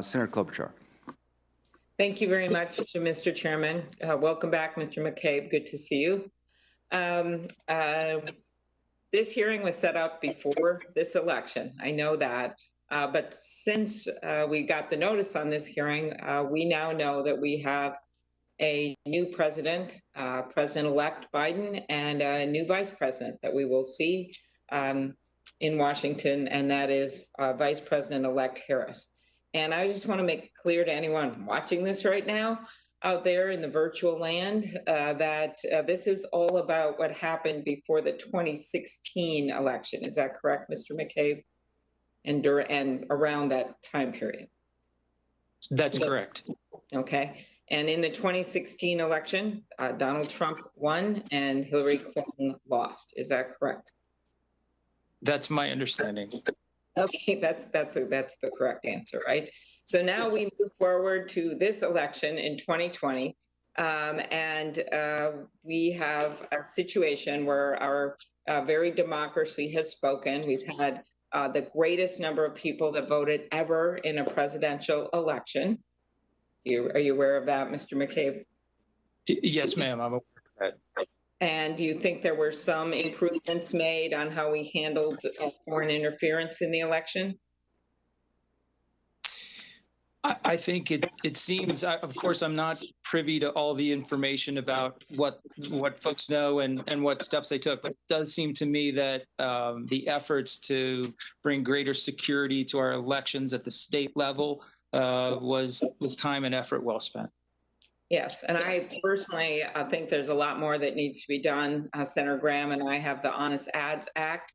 Senator Klobuchar. Thank you very much, Mr. Chairman. Welcome back, Mr. McCabe. Good to see you. This hearing was set up before this election. I know that. But since we got the notice on this hearing, we now know that we have a new president, President-elect Biden, and a new vice president that we will see in Washington, and that is Vice President-elect Harris. And I just want to make clear to anyone watching this right now out there in the virtual land that this is all about what happened before the 2016 election. Is that correct, Mr. McCabe? And around that time period? That's correct. Okay. And in the 2016 election, Donald Trump won and Hillary Clinton lost. Is that correct? That's my understanding. Okay, that's the correct answer, right? So now we move forward to this election in 2020, and we have a situation where our very democracy has spoken. We've had the greatest number of people that voted ever in a presidential election. Are you aware of that, Mr. McCabe? Yes, ma'am, I'm aware of that. And do you think there were some improvements made on how we handled foreign interference in the election? I think it seems, of course, I'm not privy to all the information about what folks know and what steps they took, but it does seem to me that the efforts to bring greater security to our elections at the state level was time and effort well spent. Yes, and I personally think there's a lot more that needs to be done. Senator Graham and I have the Honest Ads Act,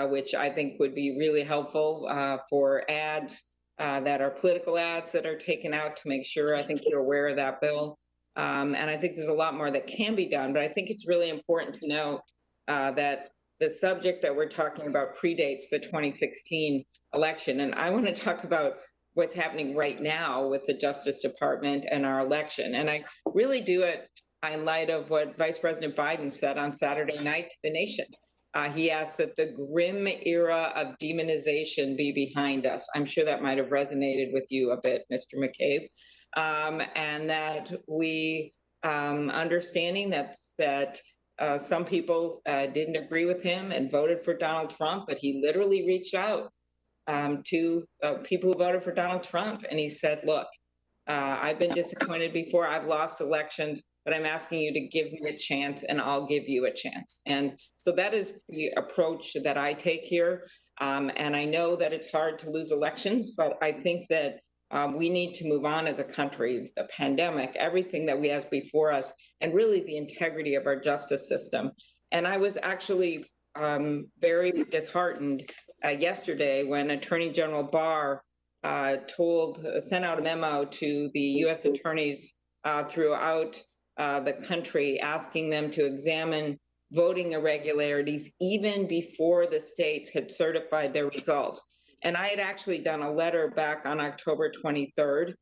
which I think would be really helpful for ads that are political ads that are taken out to make sure. I think you're aware of that bill. And I think there's a lot more that can be done, but I think it's really important to note that the subject that we're talking about predates the 2016 election. And I want to talk about what's happening right now with the Justice Department and our election. And I really do it in light of what Vice President Biden said on Saturday night to the nation. He asked that the grim era of demonization be behind us. I'm sure that might have resonated with you a bit, Mr. McCabe. And that we, understanding that some people didn't agree with him and voted for Donald Trump, but he literally reached out to people who voted for Donald Trump. And he said, look, I've been disappointed before. I've lost elections, but I'm asking you to give me a chance and I'll give you a chance. And so that is the approach that I take here. And I know that it's hard to lose elections, but I think that we need to move on as a country, the pandemic, everything that we have before us, and really the integrity of our justice system. And I was actually very disheartened yesterday when Attorney General Barr sent out a memo to the U.S. attorneys throughout the country, asking them to examine voting irregularities even before the states had certified their results. And I had actually done a letter back on October 23rd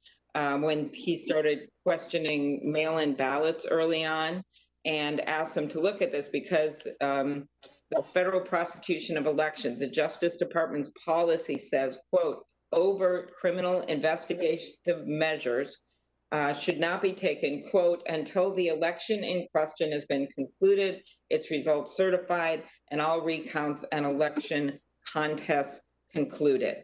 when he started questioning mail-in ballots early on, and asked them to look at this because the federal prosecution of elections, the Justice Department's policy says, quote, overt criminal investigative measures should not be taken, quote, until the election in question has been concluded, its results certified, and all recounts and election contests concluded.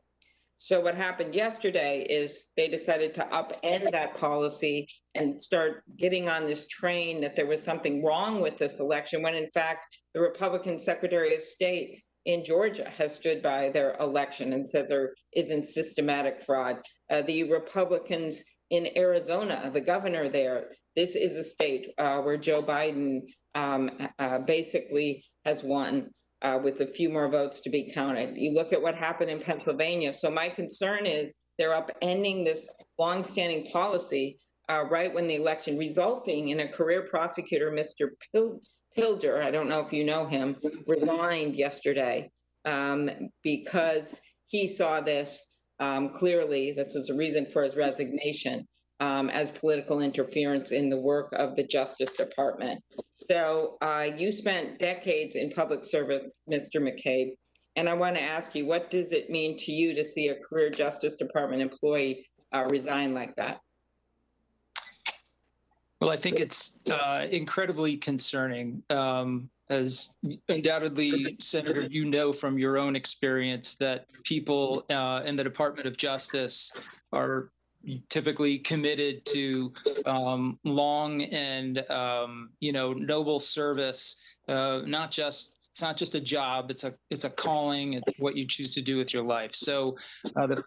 So what happened yesterday is they decided to upend that policy and start getting on this train that there was something wrong with this election, when in fact the Republican Secretary of State in Georgia has stood by their election and says there isn't systematic fraud. The Republicans in Arizona, the governor there, this is a state where Joe Biden basically has won with a few more votes to be counted. You look at what happened in Pennsylvania. So my concern is they're upending this longstanding policy right when the election, resulting in a career prosecutor, Mr. Pilger, I don't know if you know him, resigned yesterday because he saw this clearly, this is a reason for his resignation, as political interference in the work of the Justice Department. So you spent decades in public service, Mr. McCabe, And I want to ask you, what does it mean to you to see a career Justice Department employee resign like that? Well, I think it's incredibly concerning. As undoubtedly, Senator, you know from your own experience that people in the Department of Justice are typically committed to long and noble service. It's not just a job; it's a calling. It's what you choose to do with your life. So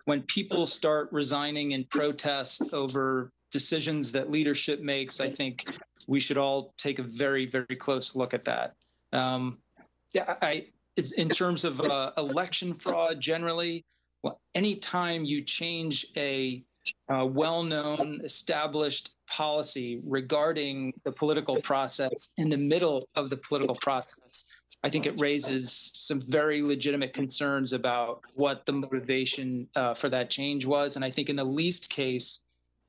when people start resigning in protest over decisions that leadership makes, I think we should all take a very, very close look at that. In terms of election fraud generally, well, anytime you change a well-known, established policy regarding the political process in the middle of the political process, I think it raises some very legitimate concerns about what the motivation for that change was. And I think in the least case,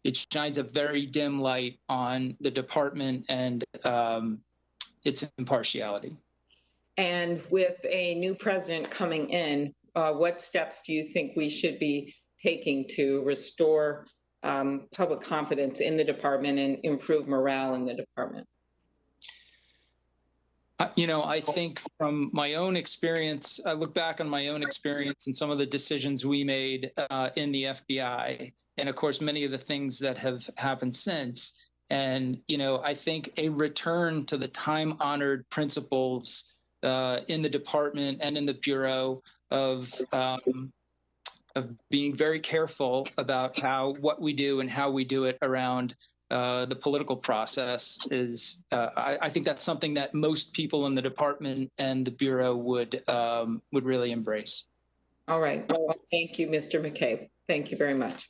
it shines a very dim light on the department and its impartiality. And with a new president coming in, what steps do you think we should be taking to restore public confidence in the department and improve morale in the department? I think from my own experience, I look back on my own experience and some of the decisions we made in the FBI, and of course, many of the things that have happened since. And, I think a return to the time-honored principles in the department and in the Bureau of being very careful about what we do and how we do it around the political process is, I think that's something that most people in the department and the Bureau would really embrace. All right. Well, thank you, Mr. McCabe. Thank you very much.